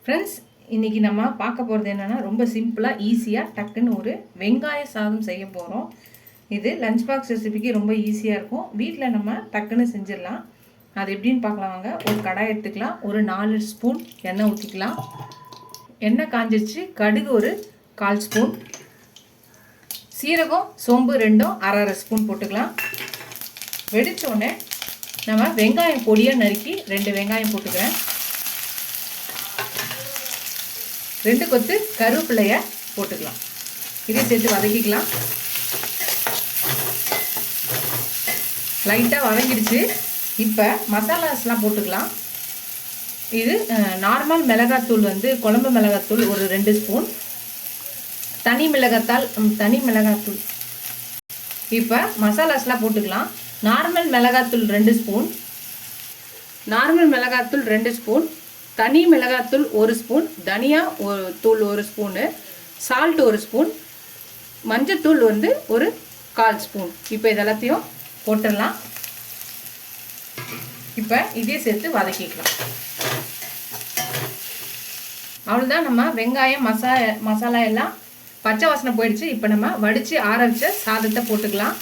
Friends, இன்றைக்கி நம்ம பார்க்க போகிறது என்னென்னா ரொம்ப சிம்பிளாக ஈஸியாக டக்குன்னு ஒரு வெங்காய சாதம் செய்ய போகிறோம். இது லஞ்ச் பாக்ஸ் ரெசிபிக்கு ரொம்ப ஈஸியாக இருக்கும். வீட்டில் நம்ம டக்குன்னு செஞ்சிடலாம். அது எப்படின்னு பார்க்கலாம் வாங்க. ஒரு கடாய் எடுத்துக்கலாம். ஒரு 4 ஸ்பூன் எண்ணெய் ஊற்றிக்கலாம். எண்ணெய் காஞ்சிச்சு. கடுகு ஒரு 1/4 ஸ்பூன், சீரகம் சோம்பு ரெண்டும் அரை ஸ்பூன் போட்டுக்கலாம். வெடித்தோடனே நம்ம வெங்காயம் பொடியாக நறுக்கி 2 வெங்காயம் போட்டுக்கிறேன். 2 கொத்து கருவேப்பிலையை போட்டுக்கலாம். இதை சேர்த்து வதக்கிக்கலாம். லைட்டாக வதங்கிடுச்சு. இப்போ மசாலாஸ்லாம் போட்டுக்கலாம். இது நார்மல் மிளகாத்தூள் குழம்பு மிளகாத்தூள் ஒரு 2 ஸ்பூன், தனி மிளகாத்தூள். இப்போ மசாலாஸ்லாம் போட்டுக்கலாம். நார்மல் மிளகாத்தூள் 2 ஸ்பூன், தனி மிளகாத்தூள் 1 ஸ்பூன், தனியா தூள் 1 ஸ்பூனு, சால்ட் 1 ஸ்பூன், மஞ்சத்தூள் ஒரு 1/4 ஸ்பூன். இப்போ இதெல்லாத்தையும் போட்டுடலாம். இப்போ இதே சேர்த்து வதக்கிக்கலாம். அவ்வளோதான். நம்ம வெங்காயம் மசாலா எல்லாம் பச்சை வாசனை போயிடுச்சு. இப்போ நம்ம வடித்து ஆற வச்ச சாதத்தை போட்டுக்கலாம்.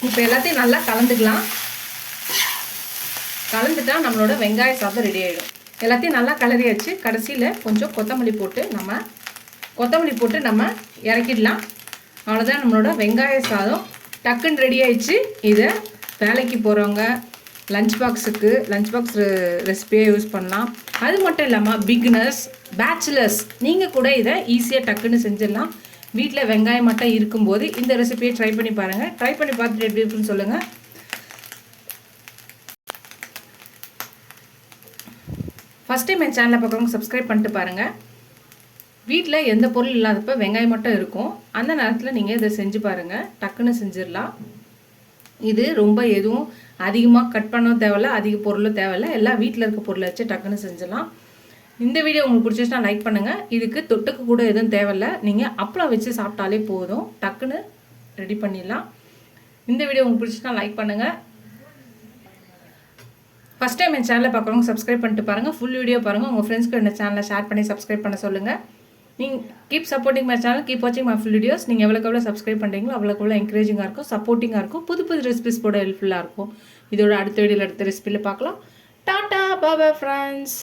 இப்போ எல்லாத்தையும் நல்லா கலந்துக்கலாம். கலந்துட்டா நம்மளோட வெங்காய சாதம் ரெடி ஆகிடும். எல்லாத்தையும் நல்லா கலரியாச்சு. கடைசியில் கொஞ்சம் கொத்தமல்லி போட்டு நம்ம இறக்கிடலாம். அவ்வளோதான், நம்மளோட வெங்காய சாதம் டக்குன்னு ரெடி ஆயிடுச்சு. இதை வேலைக்கு போகிறவங்க லஞ்ச் பாக்ஸ் ரெசிபியாக யூஸ் பண்ணலாம். அது மட்டும் இல்லாமல் பிகினர்ஸ், பேச்சுலர்ஸ் நீங்கள் கூட இதை ஈஸியாக டக்குன்னு செஞ்சிடலாம். வீட்டில் வெங்காயம் மட்டும் இருக்கும்போது இந்த ரெசிபியை ட்ரை பண்ணி பாருங்கள். ட்ரை பண்ணி பார்த்துட்டு எப்படி இருக்குன்னு சொல்லுங்கள். ஃபஸ்ட் டைம் என் சேனலை பார்க்குறவங்க சப்ஸ்கிரைப் பண்ணிட்டு பாருங்கள். வீட்டில் எந்த பொருள் இல்லாதப்போ வெங்காயம் மட்டும் இருக்கும். அந்த நேரத்தில் நீங்கள் இதை செஞ்சு பாருங்கள். டக்குன்னு செஞ்சிடலாம். இது ரொம்ப எதுவும் அதிகமாக கட் பண்ணவும் தேவையில்ல, அதிக பொருளும் தேவையில்லை. எல்லாம் வீட்டில் இருக்க பொருளை வச்சு டக்குன்னு செஞ்சிடலாம். இந்த வீடியோ உங்களுக்கு பிடிச்சிச்சுன்னா லைக் பண்ணுங்கள். இதுக்கு தொட்டுக்கு கூட எதுவும் தேவையில்லை. நீங்கள் அப்பளம் வச்சு சாப்பிட்டாலே போதும். டக்குன்னு ரெடி பண்ணிடலாம். இந்த வீடியோ உங்களுக்கு பிடிச்சிச்சுன்னா லைக் பண்ணுங்கள். ஃபஸ்ட் டைம் என் சேனலை பார்க்குறவங்க சப்ஸ்கிரைப் பண்ணிட்டு பாருங்கள். ஃபுல் வீடியோ பாருங்கள். உங்கள் ஃப்ரெண்ட்ஸ்க்கு இந்த சேனலை ஷேர் பண்ணி சப்ஸ்கிரைப் பண்ண சொல்லுங்கள். நீங்கள் keep supporting my channel, keep வாட்சிங் மை ஃபுல் வீடியோஸ். நீங்கள் எவ்வளோ சப்ஸ்கிரைப் பண்ணுறீங்களோ அவ்வளோக்கு என்கரேஜிங்காக இருக்கும், சப்போர்ட்டிங்காக இருக்கும், புது ரெசிபிஸ் போட ஹெல்ப்ஃபுல்லாக இருக்கும். இதோட அடுத்த வீடியோவில் அடுத்த ரெசிபியில் பார்க்கலாம். Tata bye friends.